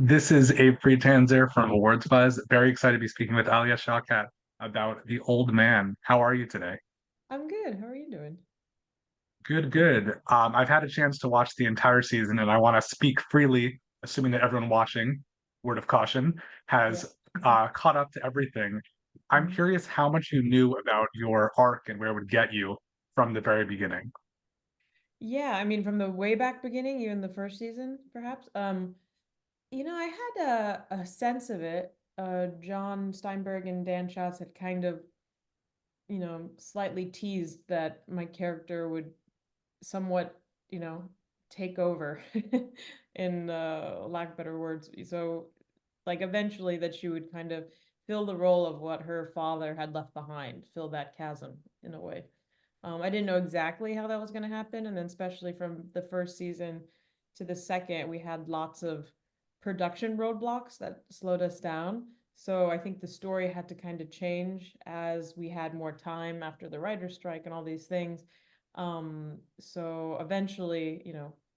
This is Abe Friedtanzer from Awards Buzz. Very excited to be speaking with Alia Shawkat about The Old Man. How are you today? I'm good. How are you doing? Good, good. I've had a chance to watch the entire season, and I want to speak freely, assuming that everyone watching, word of caution, Yeah. has caught up to everything. I'm Mhm. curious how much you knew about your arc and where it would get you from the very beginning. Yeah, I mean, from the way back beginning, even the first season, perhaps. I had a sense of it. John Steinberg and Dan Schatz had kind of, slightly teased that my character would somewhat, take over, in lack of better words. So, like, eventually, that she would kind of fill the role of what her father had left behind, fill that chasm in a way. I didn't know exactly how that was going to happen, and then especially from the first season to the second, we had lots of production roadblocks that slowed us down. So I think the story had to kind of change as we had more time after the writer's strike and all these things. So eventually,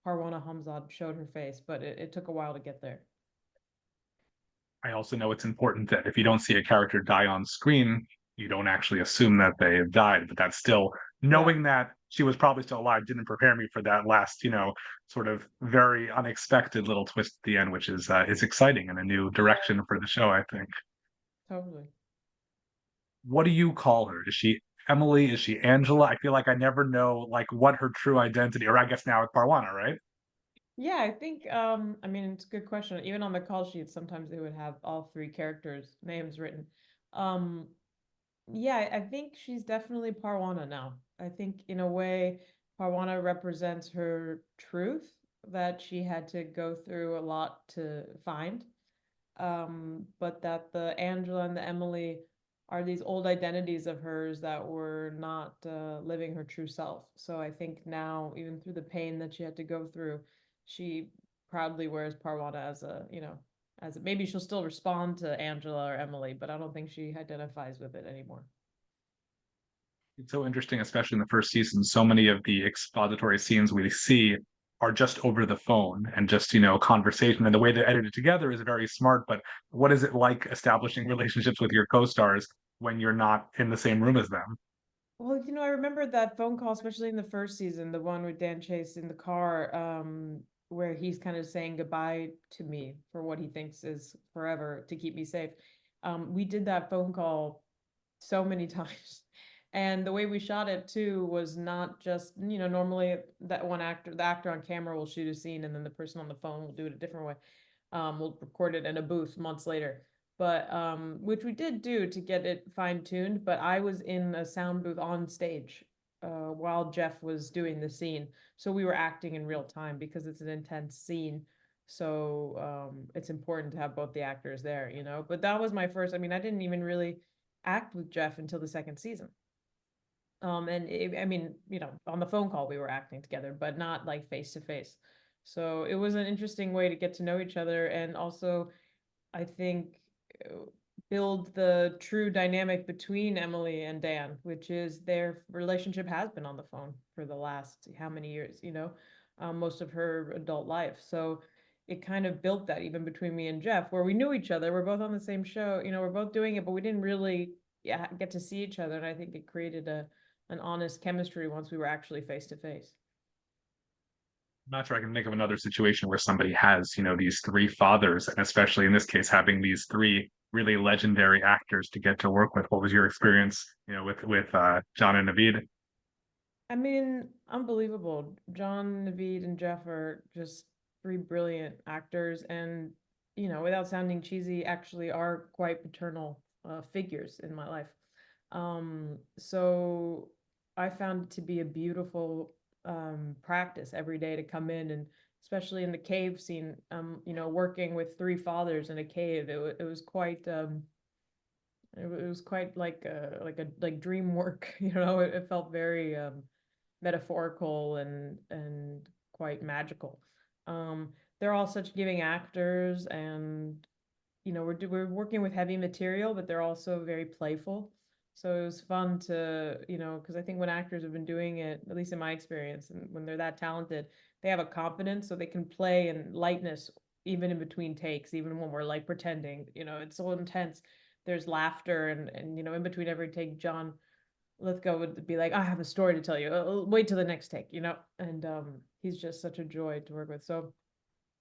Parwana Hamzad showed her face, but it took a while to get there. I also know it's important that if you don't see a character die on screen, you don't actually assume that they have died. But that's still Yeah. knowing that she was probably still alive didn't prepare me for that last, sort of very unexpected little twist at the end, which is exciting and a new Yeah, direction for the show, I think. totally. What do you call her? Is she Emily? Is she Angela? I feel like I never know like what her true identity, or I guess now it's Parwana, right? Yeah, I think I mean it's a good question. Even on the call sheets, sometimes they would have all three characters' names written. Um yeah, I think she's definitely Parwana now. I think in a way Parwana represents her truth that she had to go through a lot to find. But that the Angela and the Emily are these old identities of hers that were not living her true self. So I think now, even through the pain that she had to go through, she proudly wears Parvata as maybe she'll still respond to Angela or Emily, but I don't think she identifies with it anymore. It's so interesting, especially in the first season. So many of the expository scenes we see are just over the phone and just, conversation. And the way they edit it together is very smart. But what is it like establishing relationships with your co-stars when you're not in the same room as them? Well, I remember that phone call, especially in the first season, the one with Dan Chase in the car, where he's kind of saying goodbye to me for what he thinks is forever to keep me safe. We did that phone call so many times. And the way we shot it too was not just, normally that the actor on camera will shoot a scene and then the person on the phone will do it a different way. We'll record it in a booth months later, but which we did do to get it fine tuned. But I was in a sound booth on stage while Jeff was doing the scene, so we were acting in real time because it's an intense scene. So it's important to have both the actors there, But that was my first. I mean, I didn't even really act with Jeff until the second season. I mean, on the phone call we were acting together, but not like face to face. So it was an interesting way to get to know each other, and also I think uh, build the true dynamic between Emily and Dan, which is their relationship has been on the phone for the last how many years, most of her adult life. So it kind of built that even between me and Jeff, where we knew each other. We're both on the same show, we're both doing it, but we didn't really, yeah, get to see each other. And I think it created an honest chemistry once we were actually face to face. I'm not sure I can think of another situation where somebody has, these three fathers, and especially in this case, having these three really legendary actors to get to work with. What was your experience, with John and Navid? I mean, unbelievable. John, Naveed, and Jeff are just three brilliant actors, and without sounding cheesy, actually are quite paternal figures in my life. So I found it to be a beautiful practice every day to come in, and especially in the cave scene, working with three fathers in a cave, it was quite it was quite like dream work. It felt very metaphorical and quite magical. They're all such giving actors, and we're working with heavy material, but they're also very playful. So it was fun to, because I think when actors have been doing it, at least in my experience, and when they're that talented, they have a confidence, so they can play in lightness even in between takes, even when we're like pretending, it's so intense. There's laughter, and in between every take, John Lithgow would be like, I have a story to tell you. Wait till the next take, and he's just such a joy to work with. So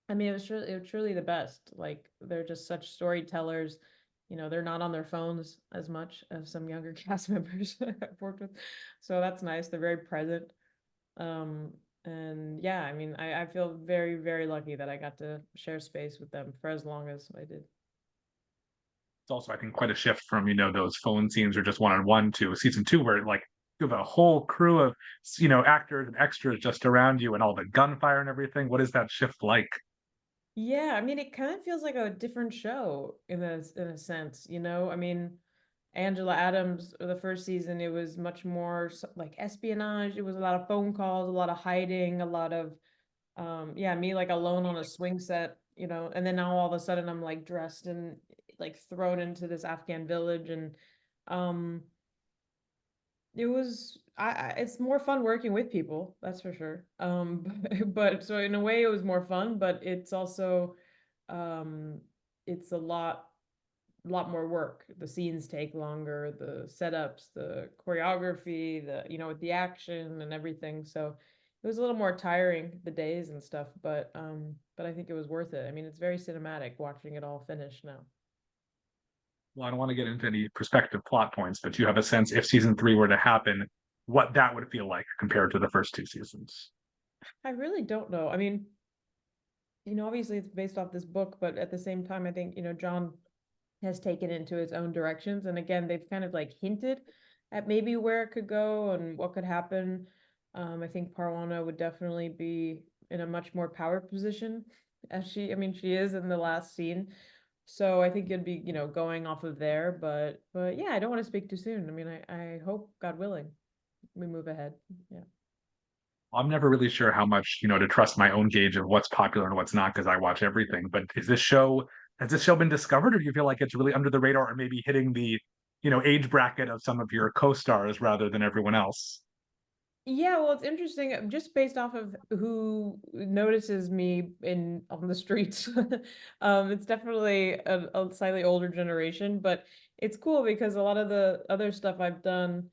I mean, it was truly the best. Like they're just such storytellers. They're not on their phones as much as some younger cast members I've worked with. So that's nice. They're very present. Um, and yeah, I mean, I feel very, very lucky that I got to share space with them for as long as I did. It's also, I think, quite a shift from, those phone scenes or just one-on-one to season two, where like you have a whole crew of, actors and extras just around you and all the gunfire and everything. What is that shift like? Yeah, I mean, it kind of feels like a different show in a sense, I mean, Angela Adams, the first season, it was much more like espionage. It was a lot of phone calls, a lot of hiding, a lot of yeah, me like alone on a swing set, and then now all of a sudden I'm like dressed and like thrown into this Afghan village, and um it was it's more fun working with people, that's for sure. But so in a way it was more fun, but it's also um it's a lot more work. The scenes take longer, the setups, the choreography, with the action and everything. So it was a little more tiring, the days and stuff, but I think it was worth it. I mean, it's very cinematic watching it all finish now. Well, I don't want to get into any prospective plot points, but do you have a sense if season three were to happen, what that would feel like compared to the first two seasons? I really don't know. I mean, obviously it's based off this book, but at the same time, I think, John has taken it into its own directions. And again, they've kind of like hinted at maybe where it could go and what could happen. I think Parwana would definitely be in a much more power position as I mean, she is in the last scene. So I think it'd be, going off of there. But yeah, I don't want to speak too soon. I mean, I hope, God willing, we move ahead. Yeah. I'm never really sure how much, to trust my own gauge of what's popular and what's not because I watch everything. But has this show been discovered, or do you feel like it's really under the radar or maybe hitting the, age bracket of some of your co-stars rather than everyone else? Yeah, well, it's interesting just based off of who notices me in on the streets. It's definitely a slightly older generation, but it's cool because a lot of the other stuff I've done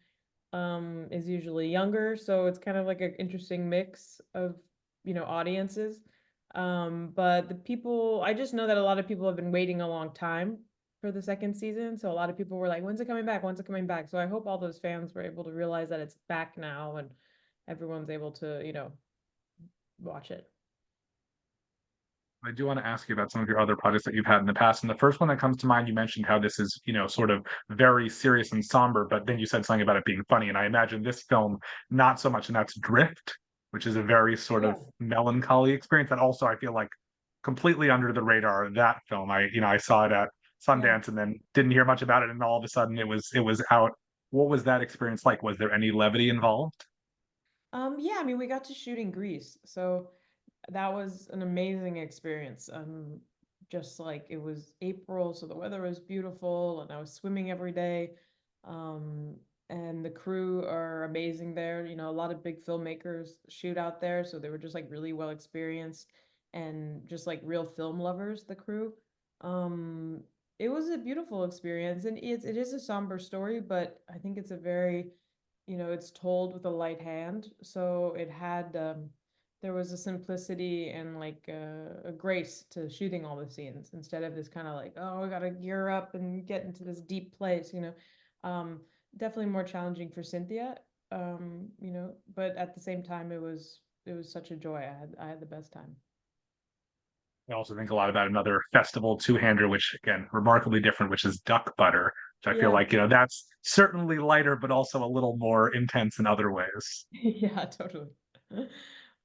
is usually younger, so it's kind of like an interesting mix of, audiences. But the people, I just know that a lot of people have been waiting a long time for the second season, so a lot of people were like, "When's it coming back? When's it coming back?" So I hope all those fans were able to realize that it's back now and everyone's able to, watch it. I do want to ask you about some of your other projects that you've had in the past. And the first one that comes to mind, you mentioned how this is, sort of very serious and somber, but then you said something about it being funny. And I imagine this film, not so much, and that's Drift, which is a very sort of Yeah. melancholy experience that also I feel like completely under the radar. That film, I saw it at Yeah. Sundance and then didn't hear much about it, and all of a sudden it was out. What was that experience like? Was there any levity involved? Yeah, I mean, we got to shoot in Greece, so that was an amazing experience. Just like it was April, so the weather was beautiful, and I was swimming every day. Um, and the crew are amazing there. A lot of big filmmakers shoot out there, so they were just like really well experienced and just like real film lovers, the crew. Um, it was a beautiful experience, and it is a somber story, but I think it's a very, it's told with a light hand. So it had there was a simplicity and like a grace to shooting all the scenes instead of this kind of like, oh, we gotta gear up and get into this deep place. Um, Definitely more challenging for Cynthia. But at the same time, it was such a joy. I had the best time. I also think a lot about another festival two-hander, which again, remarkably different, which is Duck Butter, which I feel Yeah. like, that's certainly lighter, but also a little more intense in other ways. Yeah, totally.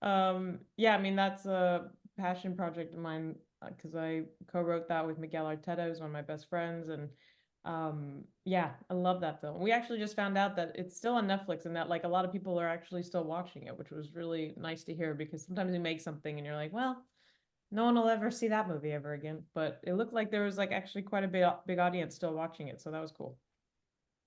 Yeah, I mean that's a passion project of mine because I co-wrote that with Miguel Arteta, who's one of my best friends, and yeah, I love that film. We actually just found out that it's still on Netflix and that like a lot of people are actually still watching it, which was really nice to hear because sometimes you make something and you're like, well, no one will ever see that movie ever again. But it looked like there was like actually quite a big audience still watching it, so that was cool.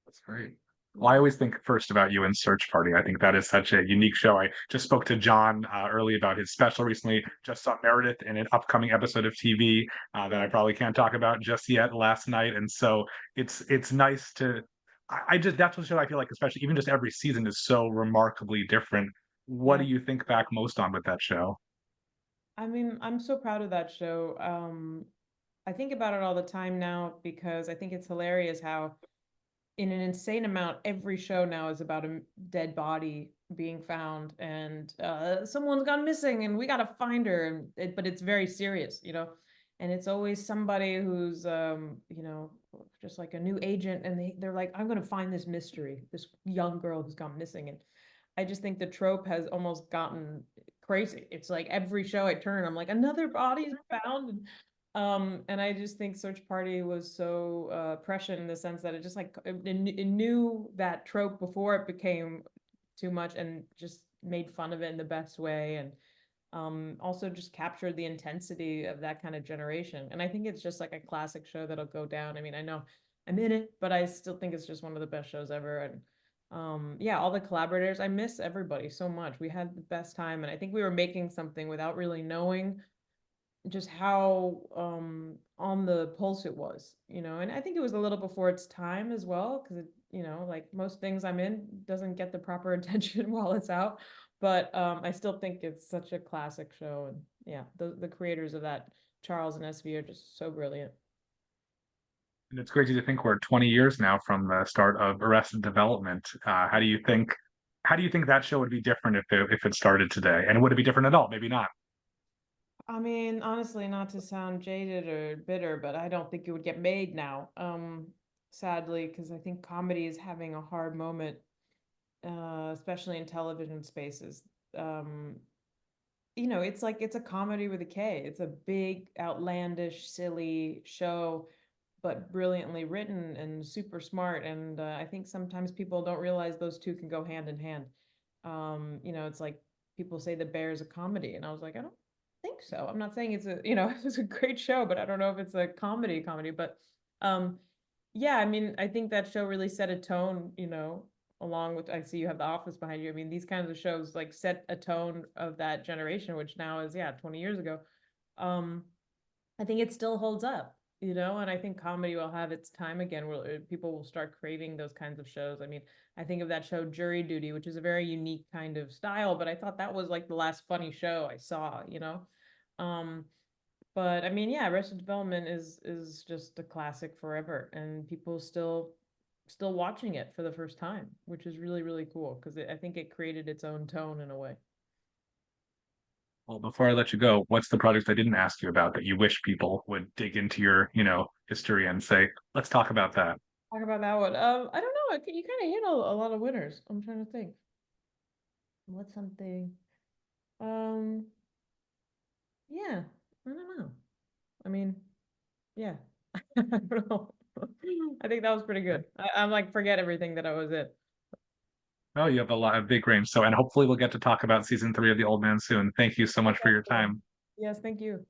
That's great. Well, I always think first about you in Search Party. I think that is such a unique show. I just spoke to John early about his special recently. Just saw Meredith in an upcoming episode of TV that I Yeah. probably can't talk about just yet last night. And so it's nice to. I just that's what show I feel like, especially even just every season is so remarkably different. What do Yeah. you think back most on with that show? I mean, I'm so proud of that show. I think about it all the time now because I think it's hilarious how in an insane amount, every show now is about a dead body being found and someone's gone missing and we gotta find her. But it's very serious, you know, and it's always somebody who's, you know, just like a new agent, and they're like, I'm gonna find this mystery, this young girl who's gone missing. And I just think the trope has almost gotten crazy. It's like every show I turn, I'm like, another body's found. And I just think Search Party was so prescient in the sense that it just like it knew that trope before it became too much and just made fun of it in the best way, and also just captured the intensity of that kind of generation. And I think it's just like a classic show that'll go down. I mean, I know I'm in it, but I still think it's just one of the best shows ever. And yeah, all the collaborators, I miss everybody so much. We had the best time, and I think we were making something without really knowing just how on the pulse it was, you know. And I think it was a little before its time as well, because it, you know, like most things I'm in doesn't get the proper attention while it's out. But I still think it's such a classic show. And yeah, the creators of that, Charles and SV, are just so brilliant. And it's crazy to think we're 20 years now from the start of Arrested Development. How do you think that show would be different if it started today? And would it be different at all? Maybe not. I mean, honestly, not to sound jaded or bitter, but I don't think it would get made now. Sadly, because I think comedy is having a hard moment, especially in television spaces. Um, you know, it's like it's a comedy with a K. It's a big, outlandish, silly show, but brilliantly written and super smart. And I think sometimes people don't realize those two can go hand in hand. You know, it's like people say The Bear is a comedy, and I was like, I don't think so. I'm not saying it's a, you know, it's a great show, but I don't know if it's a comedy. But um, yeah, I mean, I think that show really set a tone, you know, along with, I see you have The Office behind you. I mean, these kinds of shows like set a tone of that generation, which now is, yeah, 20 years ago. Um, I think it still holds up, you know, and I think comedy will have its time again where people will start craving those kinds of shows. I mean, I think of that show Jury Duty, which is a very unique kind of style, but I thought that was like the last funny show I saw, you know. Um, but I mean, yeah, Arrested Development is just a classic forever, and people still watching it for the first time, which is really really cool because I think it created its own tone in a way. Well, before I let you go, what's the project I didn't ask you about that you wish people would dig into your, history and say, let's talk about that? Talk about that one. I don't know. You kind of hit a lot of winners. I'm trying to think. What's something? Um, yeah, I don't know. I mean, yeah, I don't know. I think that was pretty good. I'm like, forget everything that I was in. Oh, you have a lot of big range. So, and hopefully we'll get to talk about season 3 of The Old Man soon. Thank you so Yeah, much for your definitely. time. Yes, thank you.